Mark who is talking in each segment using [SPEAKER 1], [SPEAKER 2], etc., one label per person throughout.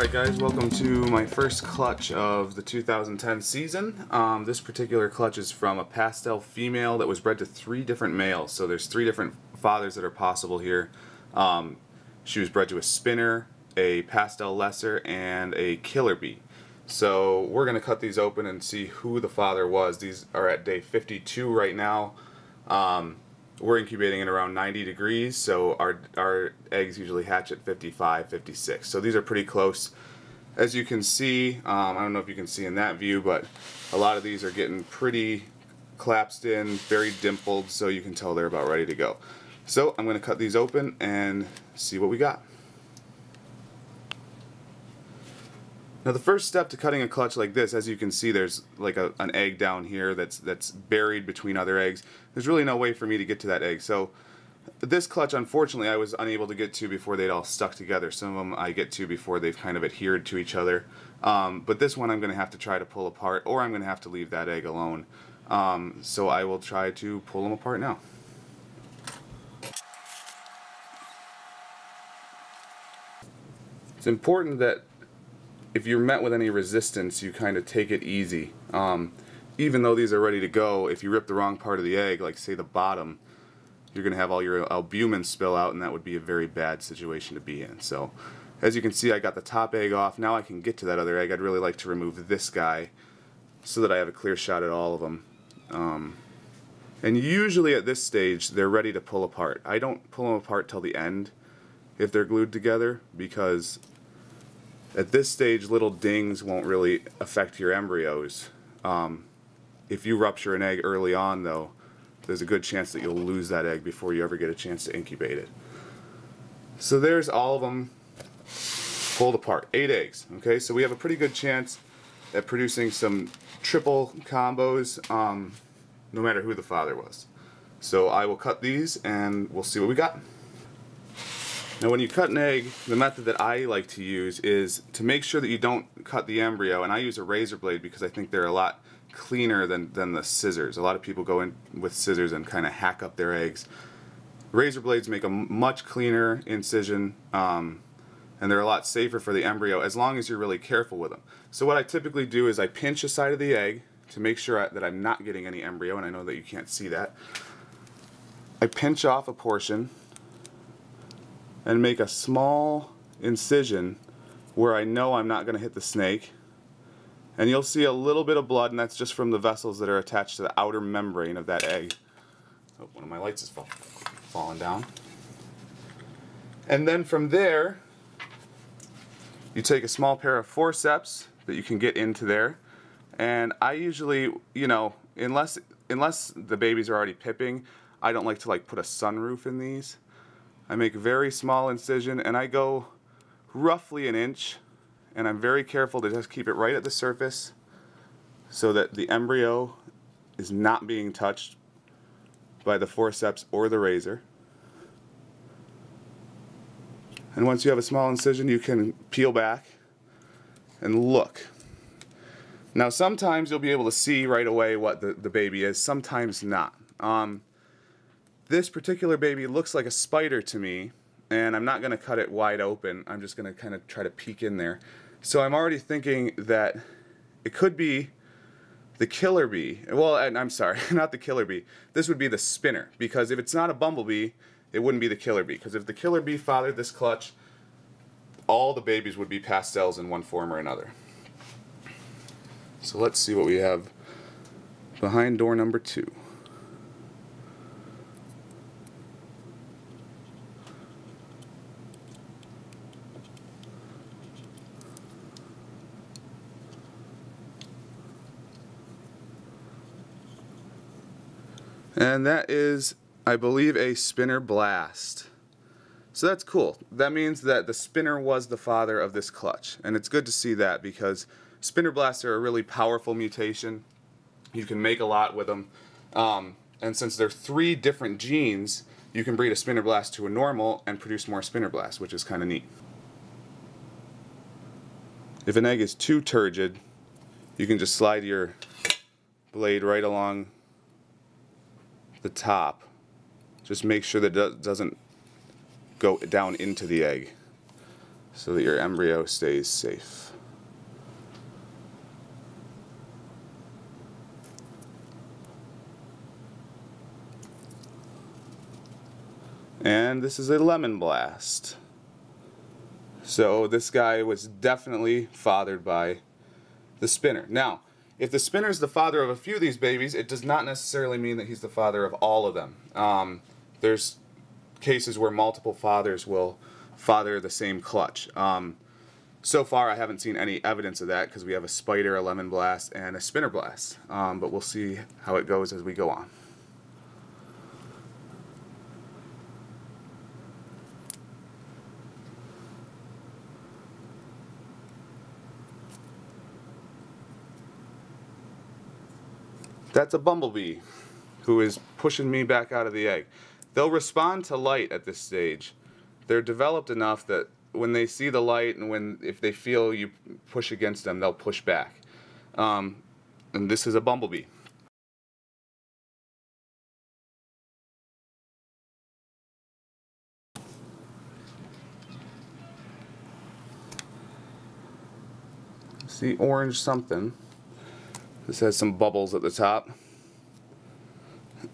[SPEAKER 1] Alright guys, welcome to my first clutch of the 2010 season. This particular clutch is from a Pastel female that was bred to 3 different males. So there's 3 different fathers that are possible here. She was bred to a spinner, a Pastel lesser, and a killer bee. So we're going to cut these open and see who the father was. These are at day 52 right now. We're incubating at around 90 degrees, so our eggs usually hatch at 55, 56. So these are pretty close. As you can see, I don't know if you can see in that view, but a lot of these are getting pretty collapsed in, very dimpled, so you can tell they're about ready to go. So I'm going to cut these open and see what we got. Now the first step to cutting a clutch like this, as you can see, there's like an egg down here that's buried between other eggs. There's really no way for me to get to that egg. So this clutch, unfortunately, I was unable to get to before they'd all stuck together. Some of them I get to before they've kind of adhered to each other. But this one I'm going to have to try to pull apart, or I'm going to have to leave that egg alone. So I will try to pull them apart now. It's important that if you're met with any resistance, you kind of take it easy. Even though these are ready to go, if you rip the wrong part of the egg, like say the bottom, you're going to have all your albumin spill out, and that would be a very bad situation to be in. So as you can see, I got the top egg off. Now I can get to that other egg. I'd really like to remove this guy so that I have a clear shot at all of them. And usually at this stage, they're ready to pull apart. I don't pull them apart till the end if they're glued together, because at this stage, little dings won't really affect your embryos. If you rupture an egg early on, though, there's a good chance that you'll lose that egg before you ever get a chance to incubate it. So there's all of them pulled apart. 8 eggs. Okay, so we have a pretty good chance at producing some triple combos, no matter who the father was. So I will cut these and we'll see what we got. Now when you cut an egg, the method that I like to use is to make sure that you don't cut the embryo, and I use a razor blade because I think they're a lot cleaner than the scissors. A lot of people go in with scissors and kind of hack up their eggs. Razor blades make a much cleaner incision, and they're a lot safer for the embryo as long as you're really careful with them. So what I typically do is I pinch the side of the egg to make sure that I'm not getting any embryo, and I know that you can't see that. I pinch off a portion and make a small incision where I know I'm not going to hit the snake. And you'll see a little bit of blood, and that's just from the vessels that are attached to the outer membrane of that egg. Oh, one of my lights is falling down. And then from there, you take a small pair of forceps that you can get into there. And I usually, you know, unless the babies are already pipping, I don't like to put a sunroof in these. I make a very small incision, and I go roughly an inch, and I'm very careful to just keep it right at the surface so that the embryo is not being touched by the forceps or the razor. And once you have a small incision, you can peel back and look. Now sometimes you'll be able to see right away what the baby is, sometimes not. This particular baby looks like a spider to me, and I'm not going to cut it wide open. I'm just going to kind of try to peek in there. So I'm already thinking that it could be the killer bee. Well, I'm sorry, not the killer bee. This would be the spinner, because if it's not a bumblebee, it wouldn't be the killer bee. Because if the killer bee fathered this clutch, all the babies would be pastels in one form or another. So let's see what we have behind door number 2. And that is, I believe, a spinner blast. So that's cool. That means that the spinner was the father of this clutch. And it's good to see that, because spinner blasts are a really powerful mutation. You can make a lot with them. And since they're 3 different genes, you can breed a spinner blast to a normal and produce more spinner blasts, which is kind of neat. If an egg is too turgid, you can just slide your blade right along the top. Just make sure that it doesn't go down into the egg. so that your embryo stays safe. And this is a lemon blast. So this guy was definitely fathered by the spinner. Now, if the spinner is the father of a few of these babies, it does not necessarily mean that he's the father of all of them. There's cases where multiple fathers will father the same clutch. So far I haven't seen any evidence of that because we have a spider, a lemon blast, and a spinner blast. But we'll see how it goes as we go on. That's a bumblebee who is pushing me back out of the egg. They'll respond to light at this stage. They're developed enough that when they see the light and if they feel you push against them, they'll push back. And this is a bumblebee. See orange something. This has some bubbles at the top.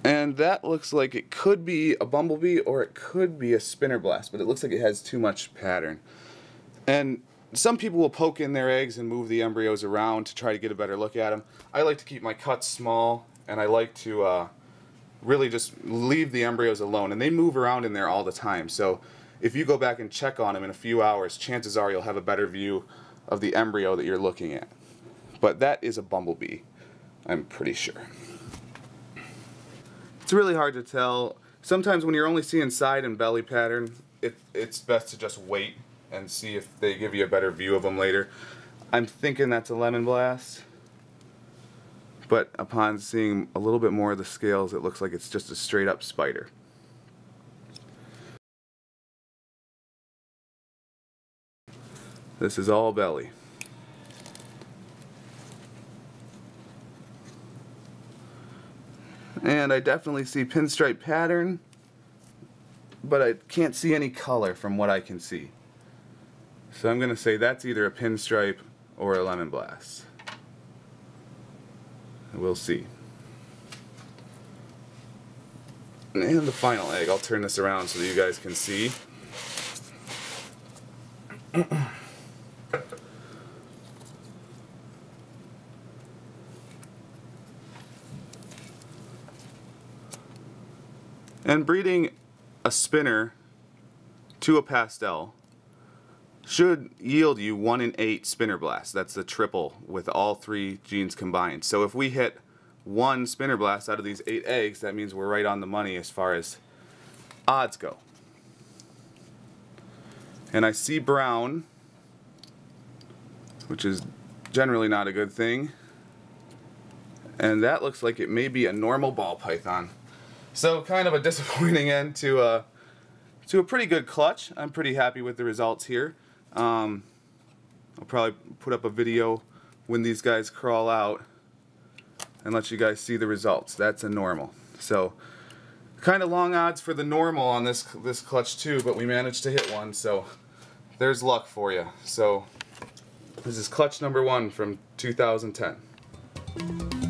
[SPEAKER 1] And that looks like it could be a bumblebee or it could be a spinner blast, but it looks like it has too much pattern. And some people will poke in their eggs and move the embryos around to try to get a better look at them. I like to keep my cuts small, and I like to really just leave the embryos alone. And they move around in there all the time. So if you go back and check on them in a few hours, chances are you'll have a better view of the embryo that you're looking at. But that is a bumblebee, I'm pretty sure. It's really hard to tell. Sometimes when you're only seeing side and belly pattern, it's best to just wait and see if they give you a better view of them later. I'm thinking that's a lemon blast, but upon seeing a little bit more of the scales, it looks like it's just a straight up spider. This is all belly. And I definitely see pinstripe pattern, but I can't see any color from what I can see. So I'm going to say that's either a pinstripe or a lemon blast. We'll see. And the final egg, I'll turn this around so that you guys can see. And breeding a spinner to a pastel should yield you 1 in 8 spinner blasts. That's the triple with all 3 genes combined. So if we hit 1 spinner blast out of these 8 eggs, that means we're right on the money as far as odds go. And I see brown, which is generally not a good thing. And that looks like it may be a normal ball python. So kind of a disappointing end to a pretty good clutch. I'm pretty happy with the results here. I'll probably put up a video when these guys crawl out and let you guys see the results. That's a normal. So kind of long odds for the normal on this clutch too, but we managed to hit one, so there's luck for you. So this is clutch number 1 from 2010.